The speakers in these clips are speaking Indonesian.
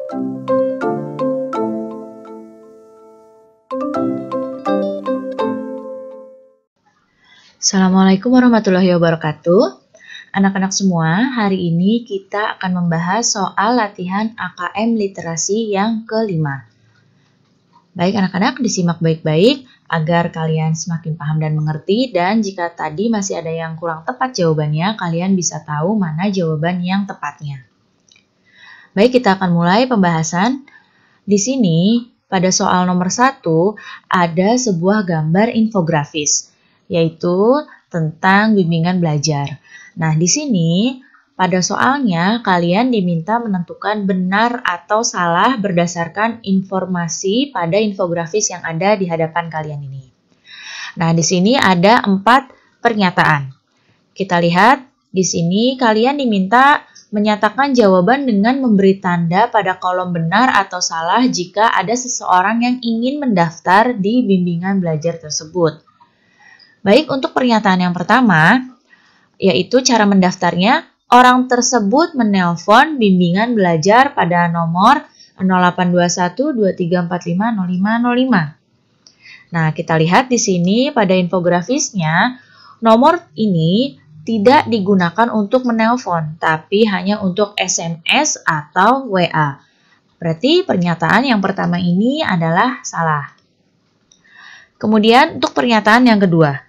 Assalamualaikum warahmatullahi wabarakatuh. Anak-anak semua, hari ini kita akan membahas soal latihan AKM literasi yang kelima. Baik anak-anak, disimak baik-baik agar kalian semakin paham dan mengerti, dan jika tadi masih ada yang kurang tepat jawabannya, kalian bisa tahu mana jawaban yang tepatnya. Baik, kita akan mulai pembahasan. Di sini, pada soal nomor 1, ada sebuah gambar infografis, yaitu tentang bimbingan belajar. Nah, di sini pada soalnya kalian diminta menentukan benar atau salah berdasarkan informasi pada infografis yang ada di hadapan kalian ini. Nah, di sini ada 4 pernyataan. Kita lihat di sini kalian diminta menyatakan jawaban dengan memberi tanda pada kolom benar atau salah jika ada seseorang yang ingin mendaftar di bimbingan belajar tersebut. Baik, untuk pernyataan yang pertama, yaitu cara mendaftarnya, orang tersebut menelpon bimbingan belajar pada nomor 082123450505. Nah, kita lihat di sini pada infografisnya, nomor ini tidak digunakan untuk menelpon, tapi hanya untuk SMS atau WA. Berarti pernyataan yang pertama ini adalah salah. Kemudian untuk pernyataan yang kedua,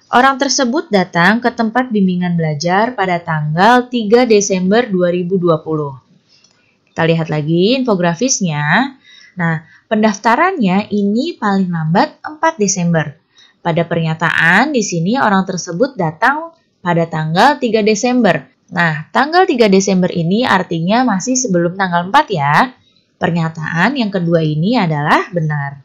orang tersebut datang ke tempat bimbingan belajar pada tanggal 3 Desember 2020. Kita lihat lagi infografisnya. Nah, pendaftarannya ini paling lambat 4 Desember. Pada pernyataan di sini orang tersebut datang pada tanggal 3 Desember. Nah, tanggal 3 Desember ini artinya masih sebelum tanggal 4 ya. Pernyataan yang kedua ini adalah benar.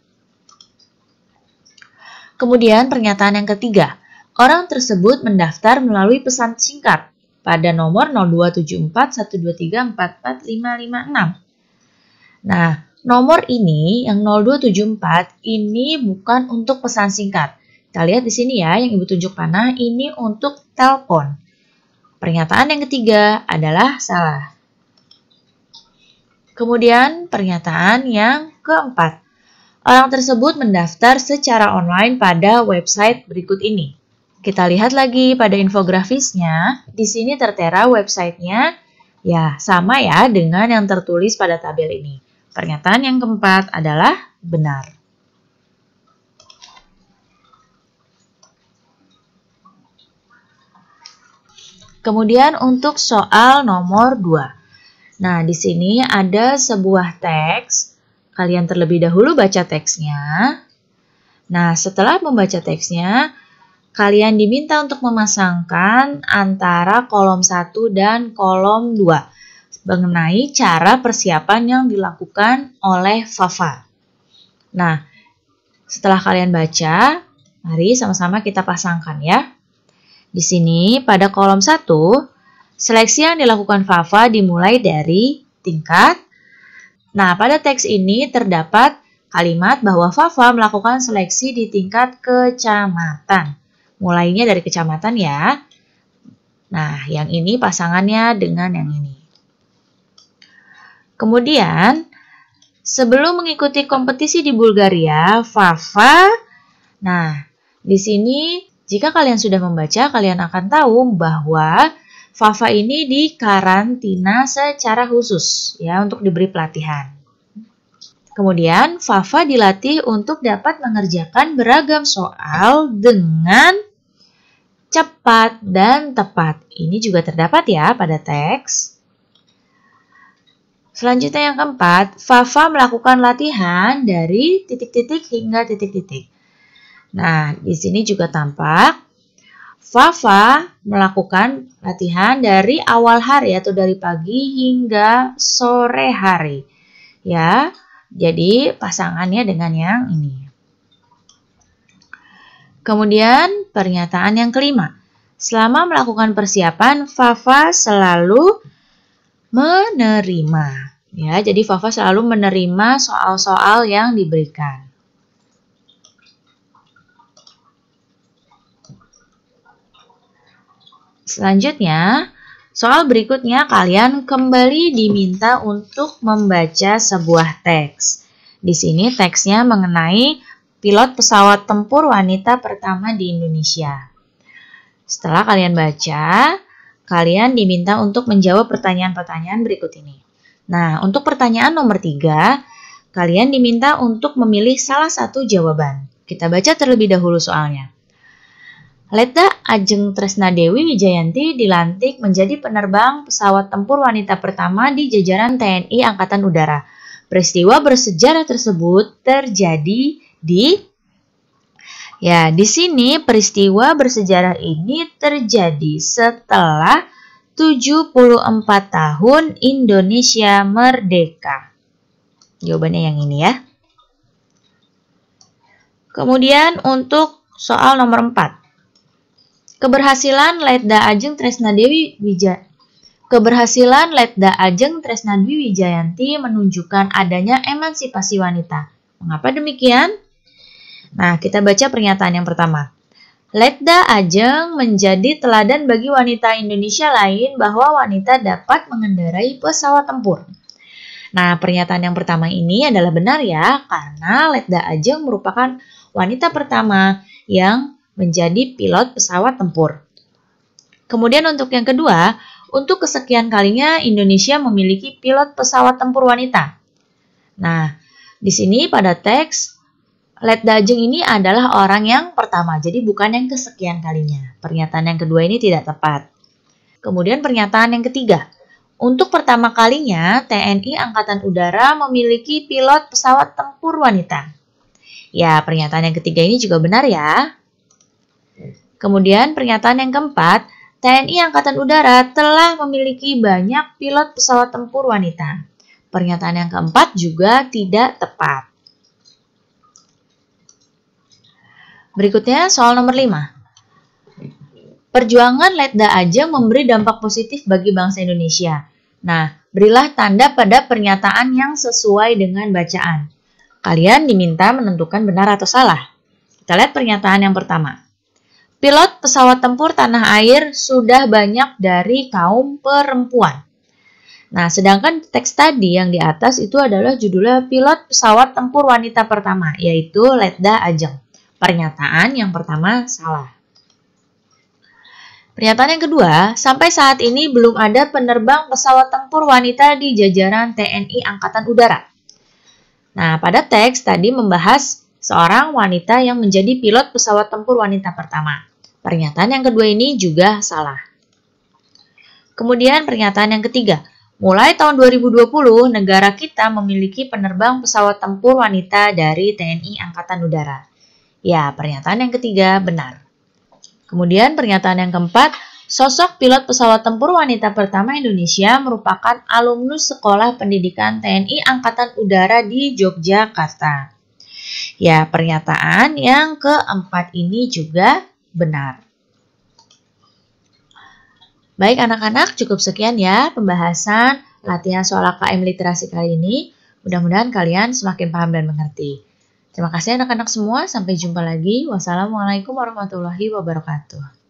Kemudian pernyataan yang ketiga, orang tersebut mendaftar melalui pesan singkat pada nomor 027412344556. Nah, nomor ini yang 0274 ini bukan untuk pesan singkat. Kita lihat di sini ya, yang Ibu tunjuk panah ini untuk telepon. Pernyataan yang ketiga adalah salah. Kemudian pernyataan yang keempat, orang tersebut mendaftar secara online pada website berikut ini. Kita lihat lagi pada infografisnya, di sini tertera websitenya ya sama ya dengan yang tertulis pada tabel ini. Pernyataan yang keempat adalah benar. Kemudian untuk soal nomor 2. Nah, di sini ada sebuah teks. Kalian terlebih dahulu baca teksnya. Nah, setelah membaca teksnya, kalian diminta untuk memasangkan antara kolom 1 dan kolom 2 mengenai cara persiapan yang dilakukan oleh Fafa. Nah, setelah kalian baca, mari sama-sama kita pasangkan ya. Di sini pada kolom 1, seleksi yang dilakukan Fafa dimulai dari tingkat. Nah, pada teks ini terdapat kalimat bahwa Fafa melakukan seleksi di tingkat kecamatan. Mulainya dari kecamatan ya. Nah, yang ini pasangannya dengan yang ini. Kemudian, sebelum mengikuti kompetisi di Bulgaria, Fafa, nah, di sini jika kalian sudah membaca, kalian akan tahu bahwa Fafa ini dikarantina secara khusus ya untuk diberi pelatihan. Kemudian, Fafa dilatih untuk dapat mengerjakan beragam soal dengan cepat dan tepat. Ini juga terdapat ya pada teks. Selanjutnya yang keempat, Fafa melakukan latihan dari titik-titik hingga titik-titik. Nah, di sini juga tampak Fafa melakukan latihan dari awal hari atau dari pagi hingga sore hari. Ya, jadi pasangannya dengan yang ini. Kemudian pernyataan yang kelima. Selama melakukan persiapan, Fafa selalu menerima. Ya, jadi Fafa selalu menerima soal-soal yang diberikan. Selanjutnya, Soal berikutnya kalian kembali diminta untuk membaca sebuah teks. Di sini teksnya mengenai pilot pesawat tempur wanita pertama di Indonesia. Setelah kalian baca, kalian diminta untuk menjawab pertanyaan-pertanyaan berikut ini. Nah, untuk pertanyaan nomor 3, kalian diminta untuk memilih salah satu jawaban. Kita baca terlebih dahulu soalnya. Letda Ajeng Tresna Dewi Wijayanti dilantik menjadi penerbang pesawat tempur wanita pertama di jajaran TNI Angkatan Udara. Peristiwa bersejarah tersebut terjadi di sini peristiwa bersejarah ini terjadi setelah 74 tahun Indonesia merdeka. Jawabannya yang ini ya. Kemudian untuk soal nomor 4. Keberhasilan Letda Ajeng Tresna Dewi Wijayanti menunjukkan adanya emansipasi wanita. Mengapa demikian? Nah, kita baca pernyataan yang pertama. Letda Ajeng menjadi teladan bagi wanita Indonesia lain bahwa wanita dapat mengendarai pesawat tempur. Nah, pernyataan yang pertama ini adalah benar ya, karena Letda Ajeng merupakan wanita pertama yang menjadi pilot pesawat tempur. Kemudian untuk yang kedua, untuk kesekian kalinya Indonesia memiliki pilot pesawat tempur wanita. Nah, di sini pada teks, Letda Ajeng ini adalah orang yang pertama, jadi bukan yang kesekian kalinya. Pernyataan yang kedua ini tidak tepat. Kemudian pernyataan yang ketiga, untuk pertama kalinya TNI Angkatan Udara memiliki pilot pesawat tempur wanita. Ya, pernyataan yang ketiga ini juga benar ya. Kemudian pernyataan yang keempat, TNI Angkatan Udara telah memiliki banyak pilot pesawat tempur wanita. Pernyataan yang keempat juga tidak tepat. Berikutnya soal nomor 5. Perjuangan Letda Ajeng memberi dampak positif bagi bangsa Indonesia. Nah, berilah tanda pada pernyataan yang sesuai dengan bacaan. Kalian diminta menentukan benar atau salah. Kita lihat pernyataan yang pertama. Pilot pesawat tempur tanah air sudah banyak dari kaum perempuan. Nah, sedangkan teks tadi yang di atas itu adalah judulnya pilot pesawat tempur wanita pertama, yaitu Letda Ajeng. Pernyataan yang pertama salah. Pernyataan yang kedua, sampai saat ini belum ada penerbang pesawat tempur wanita di jajaran TNI Angkatan Udara. Nah, pada teks tadi membahas seorang wanita yang menjadi pilot pesawat tempur wanita pertama. Pernyataan yang kedua ini juga salah. Kemudian pernyataan yang ketiga, mulai tahun 2020 negara kita memiliki penerbang pesawat tempur wanita dari TNI Angkatan Udara. Ya, pernyataan yang ketiga benar. Kemudian pernyataan yang keempat, sosok pilot pesawat tempur wanita pertama Indonesia merupakan alumnus Sekolah Pendidikan TNI Angkatan Udara di Yogyakarta. Ya, pernyataan yang keempat ini juga benar. Baik anak-anak, cukup sekian ya pembahasan latihan soal AKM literasi kali ini. Mudah-mudahan kalian semakin paham dan mengerti. Terima kasih anak-anak semua, sampai jumpa lagi. Wassalamualaikum warahmatullahi wabarakatuh.